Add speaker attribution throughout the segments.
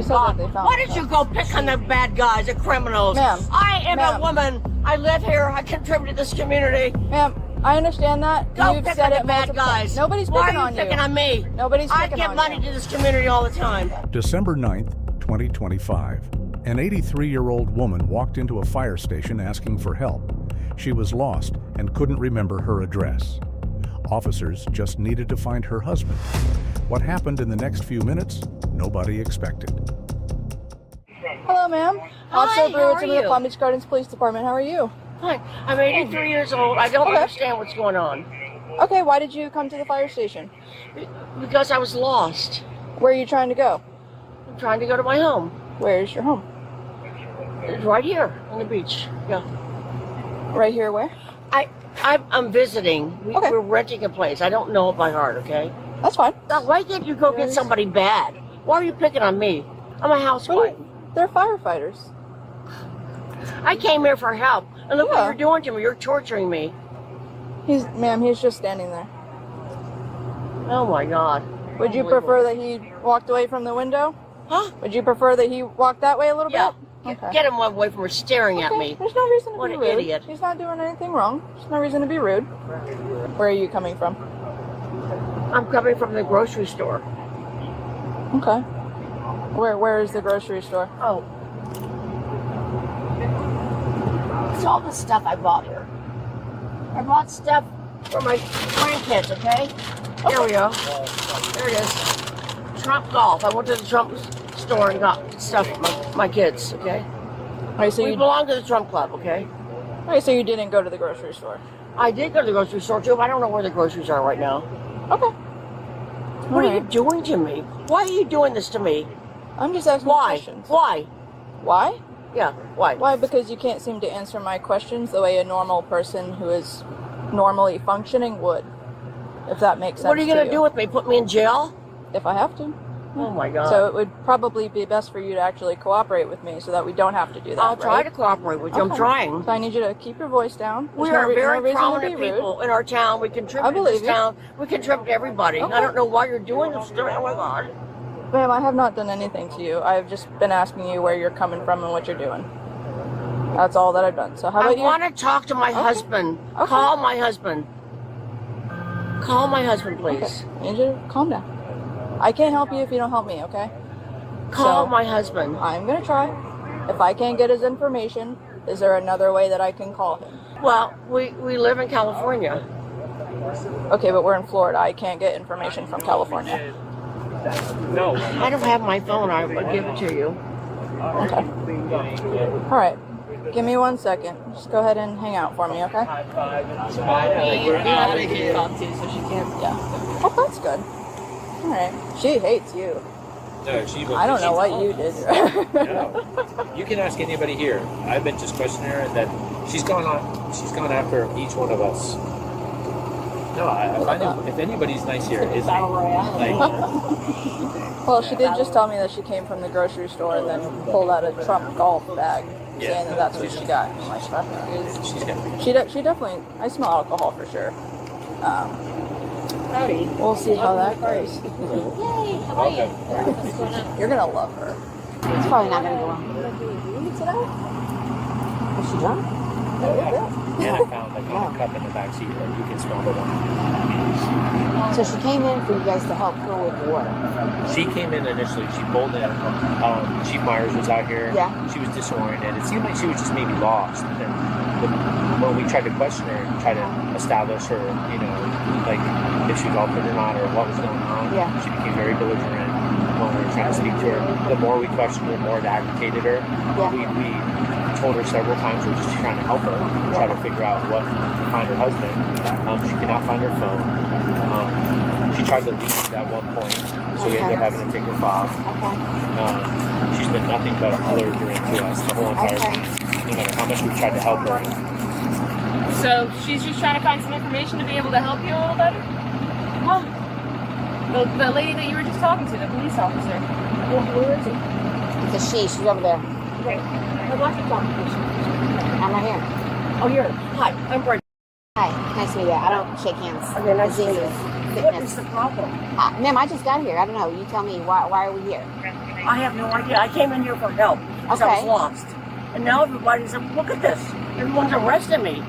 Speaker 1: my God. Why did
Speaker 2: stuff.
Speaker 1: you go pick on the bad guys, the criminals?
Speaker 2: Ma'am.
Speaker 1: I am a woman. I live here. I contribute to this community.
Speaker 2: Ma'am, I understand that.
Speaker 1: Go
Speaker 2: You've
Speaker 1: pick
Speaker 2: said
Speaker 1: on the
Speaker 2: it
Speaker 1: bad
Speaker 2: multiple
Speaker 1: guys.
Speaker 2: times. Nobody's
Speaker 1: Why
Speaker 2: picking
Speaker 1: are
Speaker 2: on
Speaker 1: you picking on me?
Speaker 2: Nobody's
Speaker 1: I
Speaker 2: picking
Speaker 1: give
Speaker 2: on
Speaker 1: money
Speaker 2: you.
Speaker 1: to this community all the time.
Speaker 3: December 9th, 2025. An 83-year-old woman walked into a fire station asking for help. She was lost and couldn't remember her address. Officers just needed to find her husband. What happened in the next few minutes, nobody expected.
Speaker 2: Hello, ma'am. Officer
Speaker 1: how
Speaker 2: Brewer
Speaker 1: are
Speaker 2: to the
Speaker 1: you?
Speaker 2: Palm Beach Gardens Police Department. How are you?
Speaker 1: Hi, I'm 83 years old. I don't
Speaker 2: Okay.
Speaker 1: understand what's going on.
Speaker 2: Okay, why did you come to the fire station?
Speaker 1: Because I was lost.
Speaker 2: Where are you trying to go?
Speaker 1: I'm trying to go to my home.
Speaker 2: Where's your home?
Speaker 1: It's right here on the beach. Yeah.
Speaker 2: Right here, where?
Speaker 1: I'm visiting.
Speaker 2: Okay.
Speaker 1: We're renting a place. I don't know it by heart, okay?
Speaker 2: That's fine.
Speaker 1: Now, why can't you go get somebody bad? Why are you picking on me? I'm a housewife.
Speaker 2: They're firefighters.
Speaker 1: I came here for help. And look what
Speaker 2: Yeah.
Speaker 1: you're doing to me. You're torturing me.
Speaker 2: Ma'am, he's just standing there.
Speaker 1: Oh, my God.
Speaker 2: Would you prefer that he walked away from the window?
Speaker 1: Huh?
Speaker 2: Would you prefer that he walked that way a little
Speaker 1: Yeah.
Speaker 2: bit? Okay.
Speaker 1: Get him away from her staring at
Speaker 2: Okay,
Speaker 1: me.
Speaker 2: There's no reason to
Speaker 1: What
Speaker 2: be
Speaker 1: an
Speaker 2: rude.
Speaker 1: idiot.
Speaker 2: He's not doing anything wrong. There's no reason to be rude. Where are you coming from?
Speaker 1: I'm coming from the grocery store.
Speaker 2: Okay. Where is the grocery store?
Speaker 1: Oh. It's all the stuff I bought here. I bought stuff for my grandkids, okay? There we go. There it is. Trump Golf. I went to the Trump store and got stuff for my kids, okay?
Speaker 2: All right, so
Speaker 1: We
Speaker 2: you
Speaker 1: belong to the Trump Club, okay?
Speaker 2: you didn't go to the grocery store.
Speaker 1: I did go to the grocery store too, but I don't know where the groceries are right now.
Speaker 2: Okay.
Speaker 1: What are you
Speaker 2: Alright.
Speaker 1: doing to me? Why are you doing this to me?
Speaker 2: I'm just asking
Speaker 1: Why?
Speaker 2: questions.
Speaker 1: Why?
Speaker 2: Why?
Speaker 1: Yeah, why?
Speaker 2: Why? Because you can't seem to answer my questions the way a normal person who is normally functioning would. If that makes sense.
Speaker 1: What are you going
Speaker 2: to
Speaker 1: to do with me? Put me in jail?
Speaker 2: If I have to.
Speaker 1: Oh my God.
Speaker 2: So it would probably be best for you to actually cooperate with me so that we don't have to do that.
Speaker 1: I'll try
Speaker 2: right?
Speaker 1: to cooperate with you. I'm
Speaker 2: Okay.
Speaker 1: trying.
Speaker 2: So I need you to keep your voice down.
Speaker 1: We
Speaker 2: There's
Speaker 1: are very
Speaker 2: no reason to
Speaker 1: prominent
Speaker 2: be rude.
Speaker 1: people in our town. We contribute
Speaker 2: I
Speaker 1: to
Speaker 2: believe
Speaker 1: this
Speaker 2: you.
Speaker 1: town. We contribute to everybody.
Speaker 2: Okay.
Speaker 1: I don't know why you're doing this to me. Oh my God.
Speaker 2: Ma'am, I have not done anything to you. I've just been asking you where you're coming from and what you're doing. That's all that I've done. So how
Speaker 1: I
Speaker 2: about you?
Speaker 1: want to talk to my husband.
Speaker 2: Okay.
Speaker 1: Call my husband. Call my husband, please.
Speaker 2: Okay. I need you to calm down. I can't help you if you don't help me, okay?
Speaker 1: Call
Speaker 2: So-
Speaker 1: my husband.
Speaker 2: I'm gonna try. If I can't get his information, is there another way that I can call him?
Speaker 1: Well, we live in California.
Speaker 2: Okay, but we're in Florida. I can't get information from California.
Speaker 4: No.
Speaker 1: I don't have my phone. I would give it to you.
Speaker 2: Okay. All right. Give me 1 second. Just go ahead and hang out for me, okay? Yeah. Oh, that's good. All right. She hates you.
Speaker 4: No, she
Speaker 2: I don't know what you did.
Speaker 4: No. You can ask anybody here. I've been just questioning her, and that she's gone after each one of us. No, I find if anybody's nice here, it's like
Speaker 2: Well, she did just tell me that she came from the grocery store and then pulled out a Trump golf bag, saying that that's what she got from my stuff.
Speaker 4: she's got.
Speaker 2: She definitely. I smell alcohol for sure.
Speaker 1: Howdy.
Speaker 2: We'll see how that goes.
Speaker 5: Yay, how are you?
Speaker 2: You're gonna love her.
Speaker 5: It's probably not gonna go well.
Speaker 2: Is she drunk?
Speaker 4: And I found like a cup in the back seat that you can smell the wine.
Speaker 5: So she came in for you guys to help her with what?
Speaker 4: She came in initially. She pulled in. Chief Myers was out here.
Speaker 5: Yeah.
Speaker 4: She was disoriented. It seemed like she was just maybe lost. And when we tried to question her, try to establish her, like if she was altered or not, or what was going on,
Speaker 5: Yeah.
Speaker 4: she became very belligerent when we were trying to speak to her. The more we questioned her, the more it agitated her.
Speaker 5: Yeah.
Speaker 4: We told her several times we're just trying to help her, try to figure out what to find her husband. She could not find her phone. She tried to leave at one point, so we ended up having to take her off.
Speaker 5: Okay.
Speaker 4: She's been nothing but belligerent to us the whole entire time. No matter how much we've tried to help her.
Speaker 6: So she's just trying to find some information to be able to help you a little better? Huh? The lady that you were just talking to, the police officer.
Speaker 1: Where is he?
Speaker 5: It's a she. She's over there.
Speaker 1: Okay. I'd like to talk to you.
Speaker 5: I'm right here.
Speaker 1: Oh, you're. Hi, I'm Brenda.
Speaker 5: Hi. Nice to meet you. I don't shake hands.
Speaker 1: Okay, nice to meet you.
Speaker 5: Diseases,
Speaker 1: What is
Speaker 5: sickness.
Speaker 1: the problem?
Speaker 5: Ma'am, I just got here. I don't know. You tell me. Why are we here?
Speaker 1: I have no idea. I came in here for help because I was
Speaker 5: Okay.
Speaker 1: lost. And now everybody's like, look at this. Everyone's arresting me.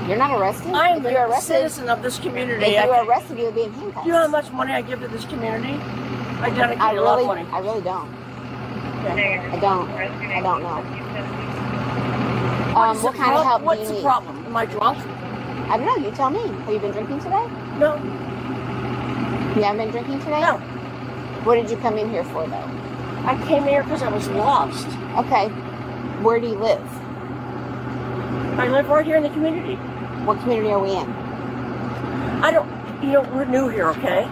Speaker 5: You're not arrested?
Speaker 1: I am
Speaker 5: If you're
Speaker 1: a
Speaker 5: arrested,
Speaker 1: citizen of this community.
Speaker 5: if you're arrested, you'll be in handcuffs.
Speaker 1: Do you know how much money I give to this community? I dedicate
Speaker 5: I
Speaker 1: a lot of
Speaker 5: really,
Speaker 1: money.
Speaker 5: I really don't.
Speaker 1: Yeah.
Speaker 5: I don't know.
Speaker 1: What is
Speaker 5: What
Speaker 1: the
Speaker 5: kind of
Speaker 1: prob-
Speaker 5: help
Speaker 1: What's
Speaker 5: do you
Speaker 1: the
Speaker 5: need?
Speaker 1: problem? Am I drunk?
Speaker 5: I don't know. You tell me. Have you been drinking today?
Speaker 1: No.
Speaker 5: You haven't been drinking today?
Speaker 1: No.
Speaker 5: What did you come in here for, though?
Speaker 1: I came here because I was lost.
Speaker 5: Okay. Where do you live?
Speaker 1: I live right here in the community.
Speaker 5: What community are we in?
Speaker 1: I don't, we're new here, okay?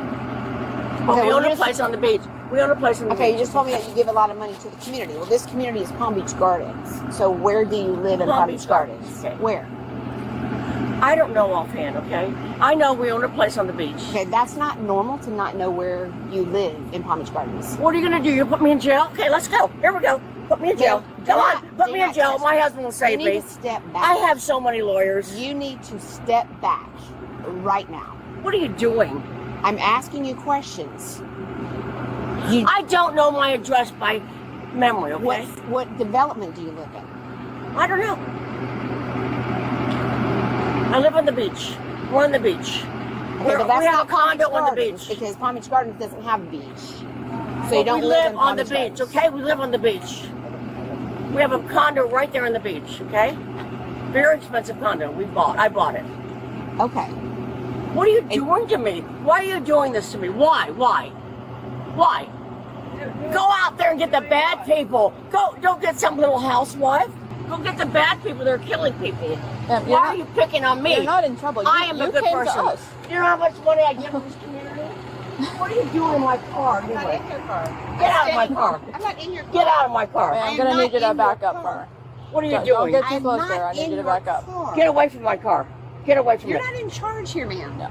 Speaker 1: But
Speaker 5: Okay,
Speaker 1: we
Speaker 5: well,
Speaker 1: own a
Speaker 5: just-
Speaker 1: place on the beach. We own a place on the
Speaker 5: Okay,
Speaker 1: beach.
Speaker 5: you just told me that you give a lot of money to the community. Well, this community is Palm Beach Gardens. So where do you live in Palm Beach Gardens?
Speaker 1: Okay.
Speaker 5: Where?
Speaker 1: I don't know offhand, okay? I know we own a place on the beach.
Speaker 5: Okay, that's not normal to not know where you live in Palm Beach Gardens.
Speaker 1: What are you going to do? You put me in jail? Okay, let's go. Here we go. Put me in jail.
Speaker 5: Do
Speaker 1: Come
Speaker 5: not-
Speaker 1: on. Put
Speaker 5: do
Speaker 1: me in
Speaker 5: not
Speaker 1: jail.
Speaker 5: touch
Speaker 1: My husband will
Speaker 5: You
Speaker 1: save
Speaker 5: need
Speaker 1: me.
Speaker 5: to step back.
Speaker 1: I have so many lawyers.
Speaker 5: You need to step back right now.
Speaker 1: What are you doing?
Speaker 5: I'm asking you questions.
Speaker 1: I don't know my address by memory, okay?
Speaker 5: What development do you live in?
Speaker 1: I don't know. I live on the beach. We're on the beach.
Speaker 5: Okay, but that's
Speaker 1: we have
Speaker 5: not
Speaker 1: a condo
Speaker 5: Palm Beach
Speaker 1: on the
Speaker 5: Gardens,
Speaker 1: beach.
Speaker 5: because Palm Beach Gardens doesn't have a beach. So
Speaker 1: But
Speaker 5: you don't
Speaker 1: we
Speaker 5: live
Speaker 1: live
Speaker 5: in
Speaker 1: on
Speaker 5: Palm
Speaker 1: the
Speaker 5: Beach
Speaker 1: beach,
Speaker 5: Gardens.
Speaker 1: okay? We live on the beach. We have a condo right there on the beach, okay? Very expensive condo. I bought it.
Speaker 5: Okay.
Speaker 1: What are you doing to me? Why are you doing this to me? Why? Go out there and get the bad people. Don't get some little housewife. Go get the bad people that are killing people.
Speaker 2: Ma'am,
Speaker 1: Why are you picking on me?
Speaker 2: You're not in trouble.
Speaker 1: I am a good
Speaker 2: came
Speaker 1: person.
Speaker 2: To us.
Speaker 1: You know how much money I give to this community? What are you doing in my car? Anyway? Get out of my car.
Speaker 5: I'm not in your car.
Speaker 1: Get out of my car.
Speaker 2: Ma'am,
Speaker 5: I
Speaker 2: I'm
Speaker 5: am
Speaker 2: gonna
Speaker 5: not
Speaker 2: need you to
Speaker 5: in
Speaker 2: back
Speaker 5: your
Speaker 2: up for
Speaker 5: car.
Speaker 2: her.
Speaker 1: What are you
Speaker 2: Don't
Speaker 1: doing?
Speaker 2: get too
Speaker 5: I'm
Speaker 2: close
Speaker 5: not
Speaker 2: to her. I need
Speaker 5: in
Speaker 2: you to
Speaker 5: your
Speaker 2: back up.
Speaker 5: car.
Speaker 1: Get away from my car. Get away from
Speaker 5: You're
Speaker 1: me.
Speaker 5: not in charge here, ma'am.
Speaker 2: No.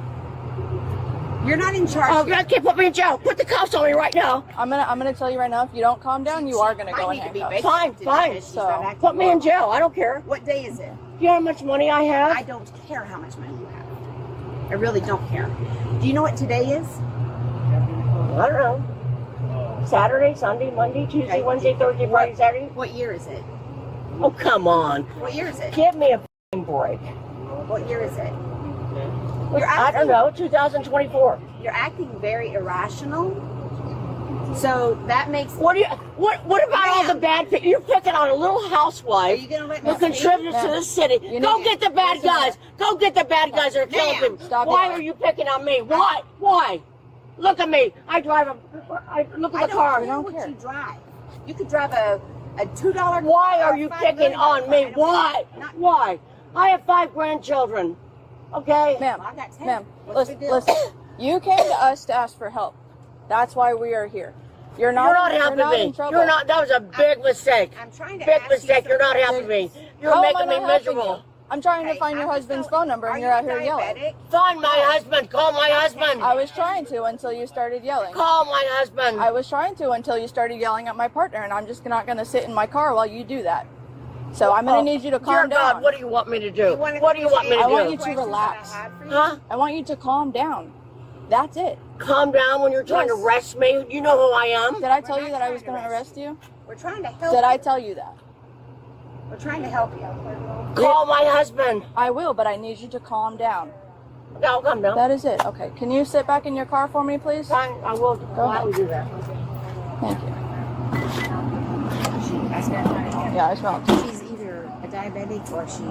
Speaker 5: You're not in charge.
Speaker 1: Oh,
Speaker 5: here.
Speaker 1: God, can't put me in jail. Put the cuffs on me right now.
Speaker 2: I'm gonna tell you right now. If you don't calm down, you are gonna go
Speaker 5: might
Speaker 2: in
Speaker 5: need to be
Speaker 2: handcuffs.
Speaker 5: babysit
Speaker 1: Fine.
Speaker 5: because she's
Speaker 2: So,
Speaker 5: not acting
Speaker 1: Put me in
Speaker 5: normal.
Speaker 1: jail. I don't care.
Speaker 5: What day is it?
Speaker 1: Do you know how much money I have?
Speaker 5: I don't care how much money you have. I really don't care. Do you know what today is?
Speaker 1: I don't know. Saturday, Sunday, Monday, Tuesday,
Speaker 5: Okay.
Speaker 1: Wednesday, Thursday, Friday, Saturday.
Speaker 5: What year is it?
Speaker 1: Oh, come on.
Speaker 5: What year is it?
Speaker 1: Give me a f***ing break.
Speaker 5: What year is it?
Speaker 1: I don't know. 2024.
Speaker 5: You're acting very irrational. So that makes.
Speaker 1: What about all the bad people? You're picking on a little
Speaker 5: Are
Speaker 1: housewife
Speaker 5: you gonna let me
Speaker 1: who
Speaker 5: speak?
Speaker 1: contributes to
Speaker 2: Ma'am,
Speaker 1: the city.
Speaker 2: you
Speaker 1: Go
Speaker 2: need-
Speaker 1: get the bad
Speaker 2: listen,
Speaker 1: guys. Go get the bad guys that are killing
Speaker 5: Ma'am,
Speaker 1: people.
Speaker 2: stop
Speaker 1: Why
Speaker 2: yelling.
Speaker 1: are you picking on me? Why? Look at me. I look at
Speaker 5: I
Speaker 1: the car.
Speaker 5: don't care
Speaker 2: don't
Speaker 5: what
Speaker 2: care.
Speaker 5: you drive. You could drive a $2
Speaker 1: Why
Speaker 5: car or
Speaker 1: are you
Speaker 5: $5
Speaker 1: picking
Speaker 5: car.
Speaker 1: on me?
Speaker 5: I don't
Speaker 1: Why?
Speaker 5: care. Not-
Speaker 1: Why? I have 5 grandchildren. Okay?
Speaker 2: Ma'am,
Speaker 5: I got 10.
Speaker 2: ma'am,
Speaker 5: What's the big deal?
Speaker 2: listen. You came to us to ask for help. That's why we are here. You're not.
Speaker 1: You're not helping
Speaker 2: you're not
Speaker 1: me.
Speaker 2: in trouble.
Speaker 1: You're not. That was a big mistake.
Speaker 5: I'm trying to
Speaker 1: Big
Speaker 5: ask
Speaker 1: mistake.
Speaker 5: you
Speaker 1: You're not
Speaker 5: something.
Speaker 1: helping me. You're
Speaker 2: How am I
Speaker 1: making me
Speaker 2: not helping
Speaker 1: miserable.
Speaker 2: you? I'm trying to
Speaker 5: Okay,
Speaker 2: find your
Speaker 5: I just
Speaker 2: husband's
Speaker 5: don't-
Speaker 2: phone number,
Speaker 5: Are
Speaker 2: and
Speaker 5: you
Speaker 2: you're out here yelling.
Speaker 5: diabetic?
Speaker 1: Find my husband. Call my husband.
Speaker 2: I was trying to until you started yelling.
Speaker 1: Call my husband.
Speaker 2: I was trying to until you started yelling at my partner, and I'm just not going to sit in my car while you do that. So I'm going to need you to calm
Speaker 1: Dear
Speaker 2: down.
Speaker 1: God, what do you want me to do?
Speaker 5: wanna
Speaker 1: What do you want me to
Speaker 2: I
Speaker 1: do?
Speaker 2: want you to
Speaker 5: Questions that
Speaker 2: relax.
Speaker 5: I had for you?
Speaker 1: Huh?
Speaker 2: I want you to calm down. That's it.
Speaker 1: Calm down when you're trying
Speaker 2: Yes.
Speaker 1: to arrest me. You know who I am.
Speaker 2: Did I tell you that I was going to arrest you?
Speaker 5: We're trying to help
Speaker 2: Did I
Speaker 5: you.
Speaker 2: tell you that?
Speaker 5: We're trying to help you.
Speaker 1: Call my husband.
Speaker 2: I will, but I need you to calm down.
Speaker 1: No, calm down.
Speaker 2: That is it. Okay. Can you sit back in your car for me, please?
Speaker 1: Fine, I will gladly do that.
Speaker 2: Thank you. Yeah, I smell it.
Speaker 5: She's either a diabetic or she.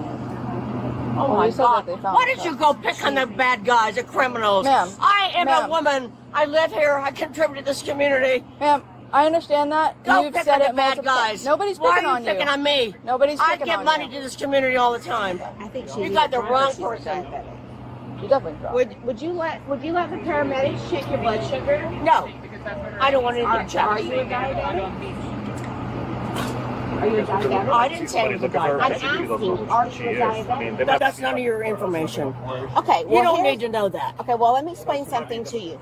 Speaker 1: Oh
Speaker 2: Well,
Speaker 1: my
Speaker 2: you said
Speaker 1: God!
Speaker 2: that they found
Speaker 1: Why
Speaker 2: it,
Speaker 1: did
Speaker 2: so-
Speaker 1: you go pick on the bad guys, the criminals?
Speaker 2: Ma'am,
Speaker 1: I am a
Speaker 2: ma'am.
Speaker 1: woman. I live here. I contribute to this community.
Speaker 2: Ma'am, I understand that.
Speaker 1: Don't
Speaker 2: You've
Speaker 1: pick
Speaker 2: said
Speaker 1: on the
Speaker 2: it
Speaker 1: bad
Speaker 2: multiple
Speaker 1: guys.
Speaker 2: times. Nobody's
Speaker 1: Why
Speaker 2: picking
Speaker 1: are
Speaker 2: on
Speaker 1: you picking
Speaker 2: you.
Speaker 1: on me?
Speaker 2: Nobody's
Speaker 1: I
Speaker 2: picking
Speaker 1: give
Speaker 2: on
Speaker 1: money
Speaker 2: you.
Speaker 1: to this community all the time.
Speaker 5: I think she.
Speaker 1: You got the wrong person.
Speaker 2: You definitely drunk.
Speaker 5: Would you let the paramedics check your blood sugar?
Speaker 1: No, I don't want anything checked.
Speaker 5: Are you a diabetic? Are you a diabetic?
Speaker 1: I didn't say I was a guy.
Speaker 5: I'm asking, are you a diabetic?
Speaker 1: That's none of your information.
Speaker 5: Okay,
Speaker 1: You
Speaker 5: well,
Speaker 1: don't
Speaker 5: here's-
Speaker 1: need to know that.
Speaker 5: Okay, well, let me explain something to you.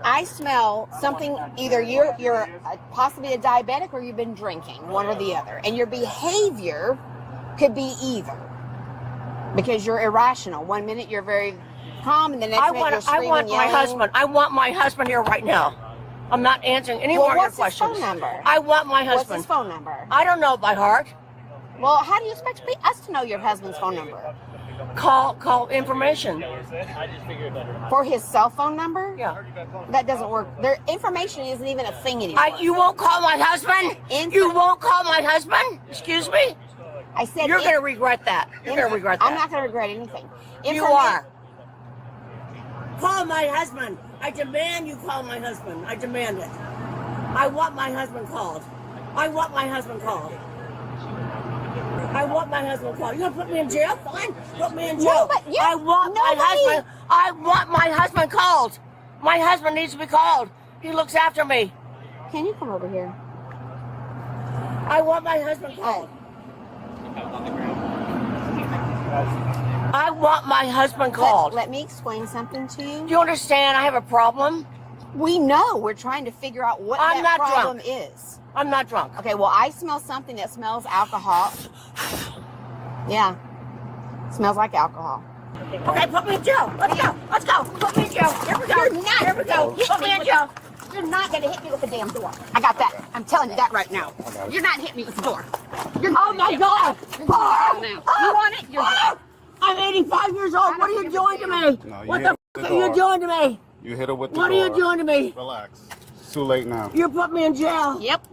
Speaker 5: I smell something. Either you're possibly a diabetic or you've been drinking, one or the other, and your behavior could be either because you're irrational. One minute you're very calm, and the next minute you're screaming,
Speaker 1: I want my
Speaker 5: yelling.
Speaker 1: husband. I want my husband here right now. I'm not answering any
Speaker 5: Well,
Speaker 1: more of your
Speaker 5: what's his
Speaker 1: questions.
Speaker 5: phone number?
Speaker 1: I want my
Speaker 5: What's
Speaker 1: husband.
Speaker 5: his phone number?
Speaker 1: I don't know by heart.
Speaker 5: Well, how do you expect us to know your husband's phone number?
Speaker 1: Call information.
Speaker 5: For his cell phone number?
Speaker 1: Yeah.
Speaker 5: That doesn't work. Their information isn't even a thing anymore.
Speaker 1: You won't call my husband? You won't call my husband? Excuse me?
Speaker 5: I said
Speaker 1: You're going to regret that. You're going to regret that.
Speaker 5: I'm not going to regret anything.
Speaker 1: You are. Call my husband. I demand you call my husband. I demand it. I want my husband called. I want my husband called. I want my husband called. You're gonna put me in jail? Fine. Put me in jail.
Speaker 5: No, but
Speaker 1: I want my husband. I want my husband called. My husband needs to be called. He looks after me.
Speaker 5: Can you come over here?
Speaker 1: I want my husband called. I want my husband called.
Speaker 5: Let me explain something to you.
Speaker 1: Do you understand? I have a problem.
Speaker 5: We know. We're trying to figure out what
Speaker 1: I'm
Speaker 5: that
Speaker 1: not
Speaker 5: problem
Speaker 1: drunk.
Speaker 5: is.
Speaker 1: I'm not drunk.
Speaker 5: Okay, well, I smell something that smells alcohol. Yeah. Smells like alcohol.
Speaker 1: Okay, put me in jail. Let's go. Let's go. Put me in jail. Here we go.
Speaker 5: You're not.
Speaker 1: Here we go. Put me in jail.
Speaker 5: You're not going to hit me with the damn door. I got that. I'm telling you that right now. You're not hitting me with the door.
Speaker 1: Oh my God.
Speaker 5: You're going now. You want it? You're
Speaker 1: I'm 85 years old. What are you doing to me? What the f are you doing to me?
Speaker 7: You hit her with the
Speaker 1: What are you doing to me?
Speaker 7: Relax. It's too late now.
Speaker 1: You put me in jail.
Speaker 5: Yep.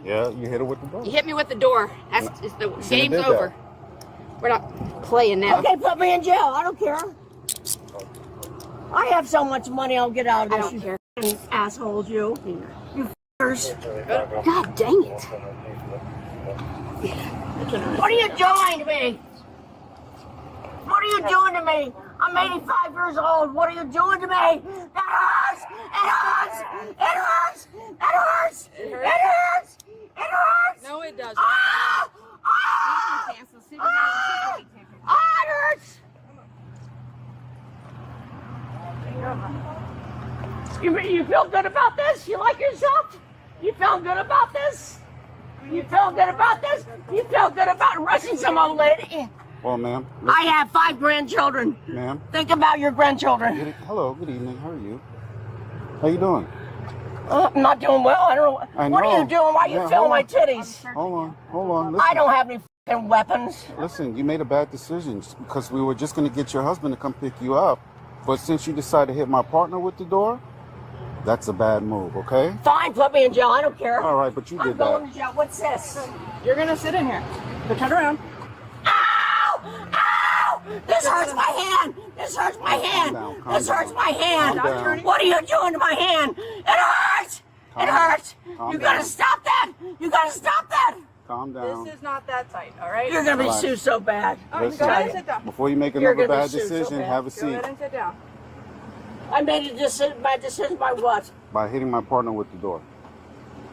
Speaker 7: Yeah, you hit her with the door.
Speaker 5: You hit me with the door. That's it's the
Speaker 7: Should've
Speaker 5: game's
Speaker 7: did
Speaker 5: over. We're not playing now.
Speaker 1: Okay, put me in jail. I don't care. I have so much money I'll get out of
Speaker 5: I
Speaker 1: this.
Speaker 5: don't care.
Speaker 1: You assholes, you. You f***ers.
Speaker 5: God dang it.
Speaker 1: What are you doing to me? What are you doing to me? I'm 85 years old. What are you doing to me? That hurts. It hurts. It hurts. That hurts. It hurts. It hurts.
Speaker 2: No, it doesn't.
Speaker 1: Ah! Ah! Ah! Ah, it hurts. You feel good about this? You like yourself? You feel good about this? You feel good about this? You feel good about rushing some old lady?
Speaker 7: Well, ma'am.
Speaker 1: I have 5 grandchildren.
Speaker 7: Ma'am.
Speaker 1: Think about your grandchildren.
Speaker 7: Hello, good evening. How are you? How you doing?
Speaker 1: I'm not doing well. I don't know.
Speaker 7: I
Speaker 1: What are
Speaker 7: know.
Speaker 1: you doing? Why are you
Speaker 7: Yeah,
Speaker 1: filming
Speaker 7: hold
Speaker 1: my
Speaker 7: on.
Speaker 1: titties?
Speaker 7: Hold on. Listen,
Speaker 1: I don't have any fucking weapons.
Speaker 7: listen, you made a bad decision because we were just going to get your husband to come pick you up. But since you decided to hit my partner with the door, that's a bad move, okay?
Speaker 1: Fine, put me in jail. I don't care.
Speaker 7: All right, but you
Speaker 1: I'm
Speaker 7: did
Speaker 1: going
Speaker 7: that.
Speaker 1: to jail. What's this?
Speaker 2: You're gonna sit in here. So turn around.
Speaker 1: Ow! Ow! This hurts my hand. This hurts my hand.
Speaker 7: calm
Speaker 1: This hurts
Speaker 7: down.
Speaker 1: my hand.
Speaker 7: Calm down.
Speaker 1: What are you doing to my hand? It hurts. It hurts.
Speaker 7: Calm
Speaker 1: You gotta
Speaker 7: down.
Speaker 1: stop that. You gotta stop that.
Speaker 7: Calm down.
Speaker 2: This is not that tight, all right?
Speaker 1: You're gonna be
Speaker 7: Relax.
Speaker 1: sued so bad.
Speaker 7: Listen,
Speaker 2: Go ahead and sit down.
Speaker 7: before you make
Speaker 1: You're
Speaker 7: another
Speaker 1: gonna be
Speaker 7: bad
Speaker 1: sued so
Speaker 7: decision,
Speaker 1: bad.
Speaker 7: have a
Speaker 2: Go
Speaker 7: seat.
Speaker 2: ahead and sit down.
Speaker 1: I made a bad decision by what?
Speaker 7: By hitting my partner with the door.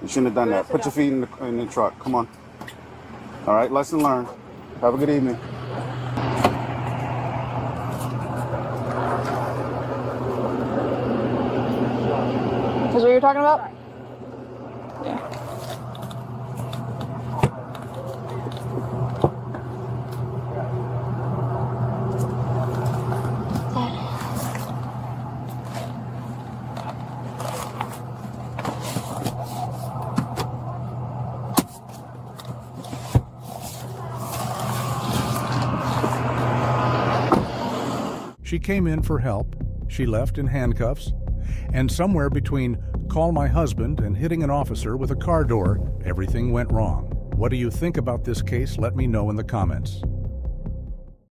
Speaker 7: You shouldn't have done that. Put your feet in the truck. Come on. All right, lesson learned. Have a good evening.
Speaker 2: Is what you're talking about? Yeah.
Speaker 3: She came in for help, she left in handcuffs, and somewhere between call my husband and hitting an officer with a car door, everything went wrong. What do you think about this case? Let me know in the comments.